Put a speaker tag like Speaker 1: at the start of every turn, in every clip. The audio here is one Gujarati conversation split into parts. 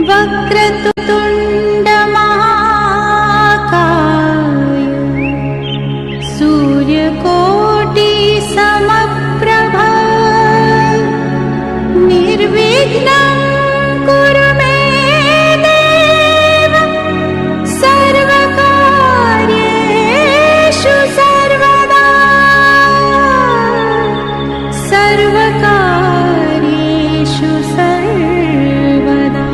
Speaker 1: वक्रतुण्ड महाकाय सूर्यकोटि समप्रभ निर्विघ्नं कुरु मे देव सर्वकार्येषु सर्वदा सर्वकार्येषु सर्वदा।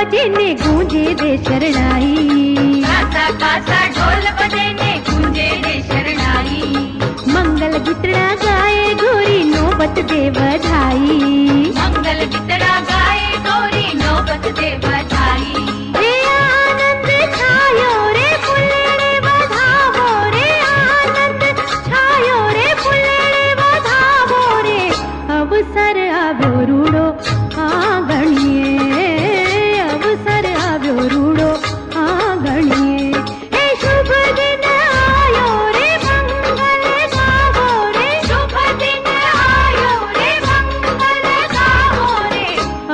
Speaker 1: बजे ने गूंजे रे शरणाई,
Speaker 2: कासा कासा ढोल बजे ने गूंजे रे शरणाई,
Speaker 1: मंगल गीतड़ा गाए गोरी नौबत दे बधाई,
Speaker 2: मंगल गीतड़ा गाए गोरी नौबत दे बधाई।
Speaker 1: रे आनंद छायो रे फुल्लड़े बधावो रे, आनंद छायो रे फुल्लड़े बधावो रे, अवसर આવ્યો રૂડો આંગણીએ, અવસર આવ્યો રૂડો આંગણીએ, એ શુભ દિન આયો રે મંગલ ગાવો રે,
Speaker 2: શુભ દિન આયો રે મંગલ ગાવો રે,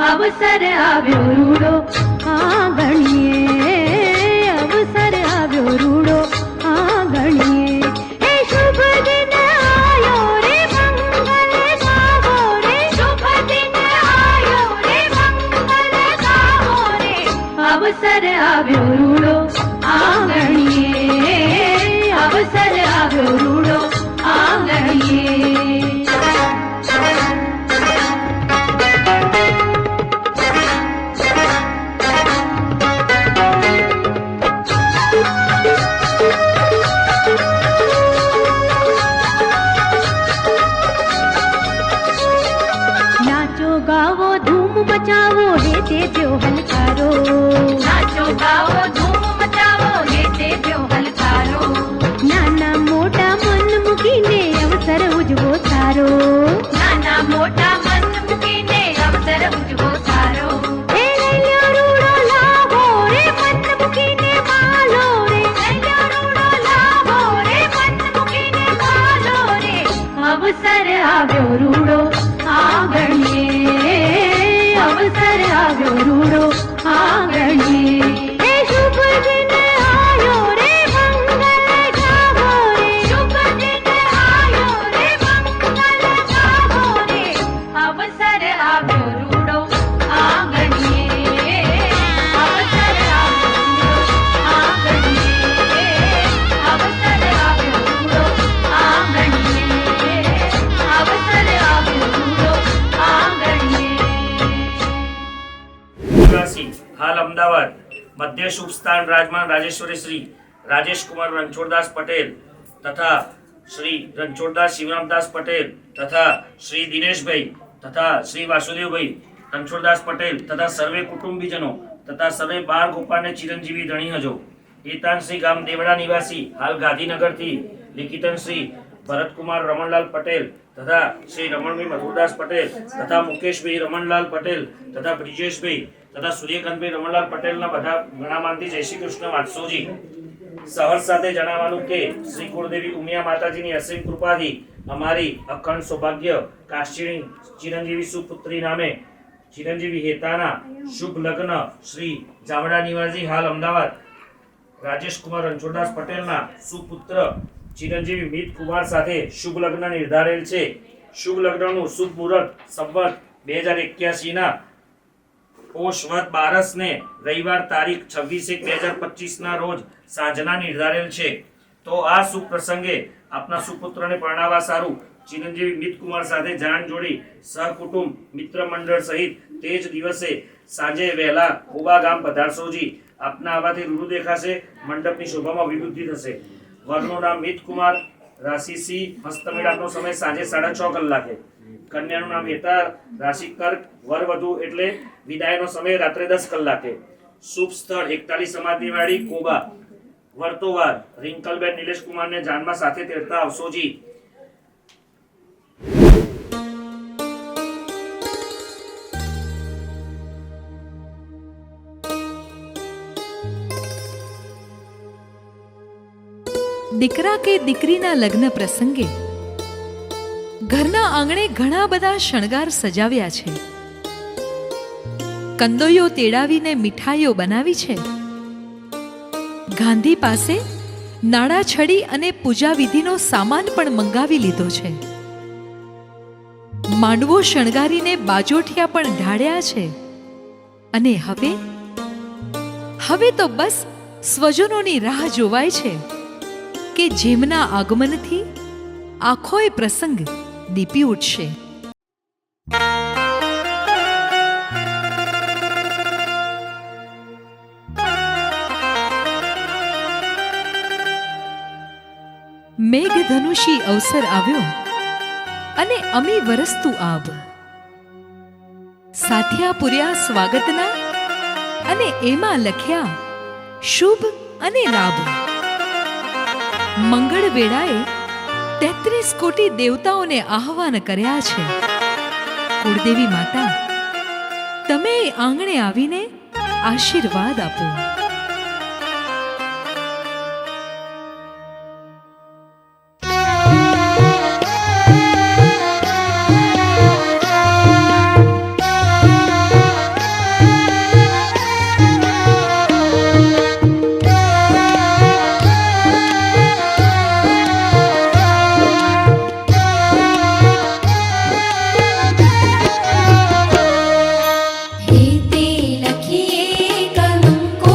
Speaker 1: અવસર આવ્યો રૂડો આંગણીએ, અવસર આવ્યો રૂડો આંગણીએ, એ શુભ દિન આયો રે મંગલ ગાવો રે,
Speaker 2: શુભ દિન આયો રે મંગલ ગાવો રે,
Speaker 1: અવસર આવ્યો રૂડો આંગણીએ, અવસર આવ્યો રૂડો આંગણીએ. નાચો ગાવો ધૂમ મચાવો હે દેજો હલકારો,
Speaker 2: નાચો ગાઓ ધૂમ મચાવો હે દેવ્યો હલકારો,
Speaker 1: નાના મોટા મન મૂકીને અવસર ઉજવો સારો,
Speaker 2: નાના મોટા મન મૂકીને અવસર ઉજવો સારો,
Speaker 1: એ લઈ લ્યો રૂડો લાવો રે મન મૂકીને માલો રે,
Speaker 2: લઈ લ્યો રૂડો લાવો રે મન મૂકીને માલો રે,
Speaker 1: અવસર આવ્યો રૂડો આંગણીએ, અવસર આવ્યો રૂડો આંગણીએ, એ શુભ દિન આયો રે મંગલ ગાવો રે,
Speaker 2: શુભ દિન આયો રે મંગલ ગાવો રે, અવસર આવ્યો રૂડો આંગણીએ, અવસર આવ્યો રૂડો આંગણીએ, અવસર આવ્યો રૂડો આંગણીએ, અવસર આવ્યો રૂડો આંગણીએ.
Speaker 3: નિવાસી હાલ અમદાવાદ મધ્ય શુભ સ્થાન રાજમાન રાજેશ્વરી શ્રી રાજેશ કુમાર રણછોડદાસ પટેલ તથા શ્રી રણછોડદાસ શિવરામદાસ પટેલ તથા શ્રી દિનેશભાઈ તથા શ્રી વાસુદેવભાઈ રણછોડદાસ પટેલ તથા સર્વે કુટુંબીજનો તથા સર્વે બાળ ગોપાલને ચિરંજીવી ધણી હજો. એતાન શ્રી ગામ દેવડા નિવાસી હાલ ગાંધીનગરથી લિખિતન શ્રી ભરતકુમાર રમણલાલ પટેલ તથા શ્રી રમણભાઈ મથુરદાસ પટેલ તથા મુકેશભાઈ રમણલાલ પટેલ તથા બ્રિજેશભાઈ તથા સૂર્યકાંતભાઈ રમણલાલ પટેલના બધા ગણામાંથી જય શ્રી કૃષ્ણ વાત્સોજી. સહર્ષ સાથે જણાવવાનું કે શ્રી કુળદેવી ઉમિયા માતાજીની અસીમ કૃપાથી અમારી અખંડ સૌભાગ્ય કાશીની ચિરંજીવી સુપુત્રી નામે ચિરંજીવી હેતાના શુભ લગ્ન શ્રી જામડા નિવાસી હાલ અમદાવાદ રાજેશ કુમાર રણછોડદાસ પટેલના સુપુત્ર ચિરંજીવી મિત કુમાર સાથે શુભ લગ્ન નિર્ધારેલ છે. શુભ લગ્નનું શુભ મુહૂર્ત સંવત 2081 ના પોષ વદ 12 ને રવિવાર તારીખ 26/1/2025 ના રોજ સાંજના નિર્ધારેલ છે. તો આ શુભ પ્રસંગે આપના સુપુત્રને પરણાવવા સારું ચિરંજીવી મિત કુમાર સાથે જાણ જોડી સહકુટુંબ મિત્ર મંડળ સહિત તે જ દિવસે સાંજે વહેલા કોબા ગામ પધારશોજી. આપના આવવાથી રૂડું દેખાશે, મંડપની શોભામાં વિવૃદ્ધિ થશે. વરનું નામ મિત કુમાર, રાશિ હસ્તમેળાપનો સમય સાંજે 6:30 કલાકે. કન્યાનું નામ હેતા, રાશિ કર્ક, વર વધુ એટલે વિદાયનો સમય રાત્રે 10 કલાકે. શુભ સ્થળ 41 સમાધિ વાડી કોબા. વર્તોવાર રિંકલબેન નિલેશ કુમારને જાનમાં સાથે તેડતા આવશોજી.
Speaker 4: દીકરા કે દીકરીના લગ્ન પ્રસંગે ઘરના આંગણે ઘણા બધા શણગાર સજાવ્યા છે. કંદોયો તેડાવીને મીઠાઈઓ બનાવી છે. ગાંધી પાસે નાળા છડી અને પૂજા વિધિનો સામાન પણ મંગાવી લીધો છે. માંડવો શણગારીને બાજોઠિયા પણ ઢાળ્યા છે. અને હવે તો બસ સ્વજનોની રાહ જોવાય છે કે જેમના આગમનથી આખોય પ્રસંગ દીપી ઉઠશે. મેઘધનુષી અવસર આવ્યો અને અમી વરસતું આબ. સાથિયા પૂર્યા સ્વાગતના અને એમાં લખ્યા શુભ અને લાભ. મંગળ વેળાએ 33 કોટી દેવતાઓને આહવાન કર્યા છે. કુળદેવી માતા, તમે આંગણે આવીને આશીર્વાદ આપો.
Speaker 1: हेते लखिए कलंको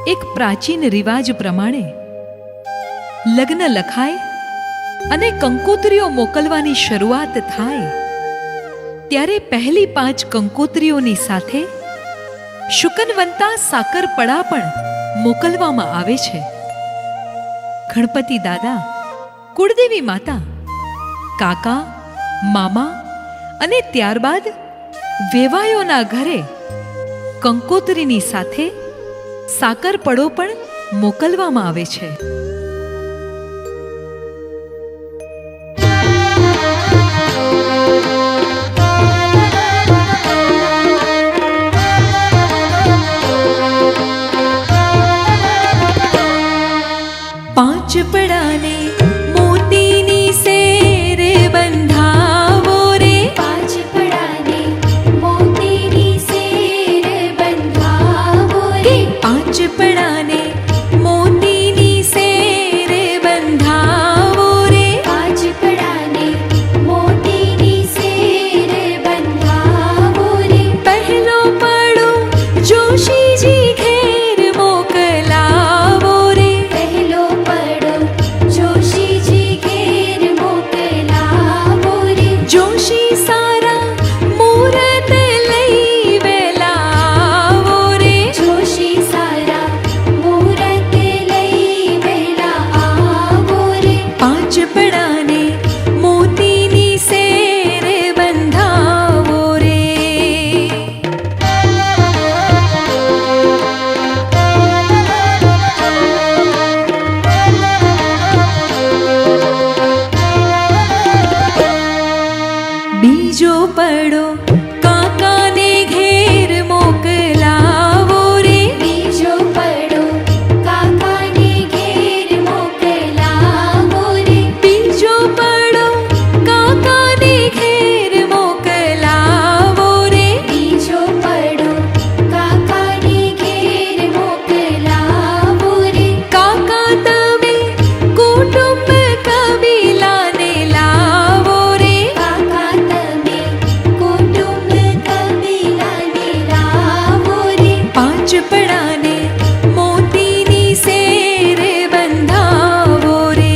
Speaker 4: એક પ્રાચીન રિવાજ પ્રમાણે લગ્ન લખાય અને કંકોત્રીઓ મોકલવાની શરૂઆત થાય ત્યારે પહેલી 5 કંકોત્રીઓની સાથે શુકનવંતા સાકરપડા પણ મોકલવામાં આવે છે. ગણપતિ દાદા, કુળદેવી માતા, કાકા, મામા અને ત્યારબાદ વેવાયોના ઘરે કંકોત્રીની સાથે સાકરપડો પણ મોકલવામાં આવે છે. પાંચ પડાને મોતીની સેર બંધાવો રે,
Speaker 1: પાંચ પડાને મોતીની સેર બંધાવો રે,
Speaker 4: પાંચ પડાને મોતીની સેર બંધાવો રે.
Speaker 1: પાંચ પડાને મોતીની સેર બંધાવો રે.
Speaker 4: પહેલો પડો જોશીજી ઘેર મોકલાવો રે,
Speaker 1: પહેલો પડો જોશીજી ઘેર મોકલાવો રે.
Speaker 4: જોશી સારા મૂરત લઈ વેલાવો રે.
Speaker 1: જોશી સારા મૂરત લઈ વહેલા આવો રે.
Speaker 4: પાંચ પડાને મોતીની સેર બંધાવો રે. બીજો પડો કાકાને ઘેર મોકલાવો રે,
Speaker 1: બીજો પડો કાકાને ઘેર મોકલાવો રે.
Speaker 4: બીજો પડો કાકાને ઘેર મોકલાવો રે.
Speaker 1: બીજો પડો કાકાને ઘેર મોકલાવો રે.
Speaker 4: કાકા તમે કુટુંબ કબીલાને લાવો રે,
Speaker 1: કાકા તમે કુટુંબ કબીલાને લાવો રે.
Speaker 4: પાંચ પડાને મોતીની સેર બંધાવો રે.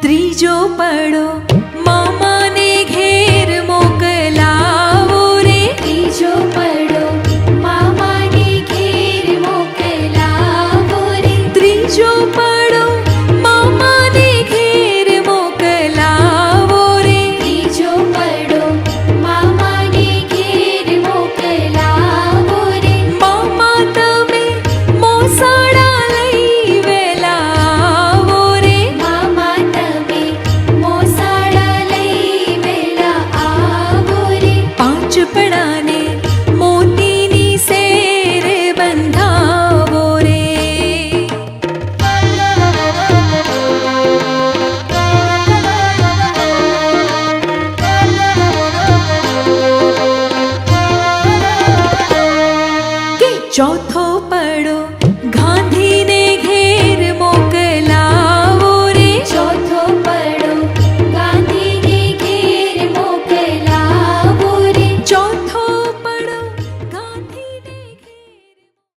Speaker 4: ત્રીજો પડો મામાને ઘેર મોકલાવો રે,
Speaker 1: ત્રીજો પડો મામાને ઘેર મોકલાવો રે.
Speaker 4: ત્રીજો પડો મામાને ઘેર મોકલાવો રે.
Speaker 1: ત્રીજો પડો મામાને ઘેર મોકલાવો રે.
Speaker 4: મામા તમે મોસાળા લઈ વેલાવો રે,
Speaker 1: મામા તમે મોસાળા લઈ વહેલા આવો રે.
Speaker 4: પાંચ પડાને મોતીની સેર બંધાવો રે. કે ચોથો પડો ગાંધી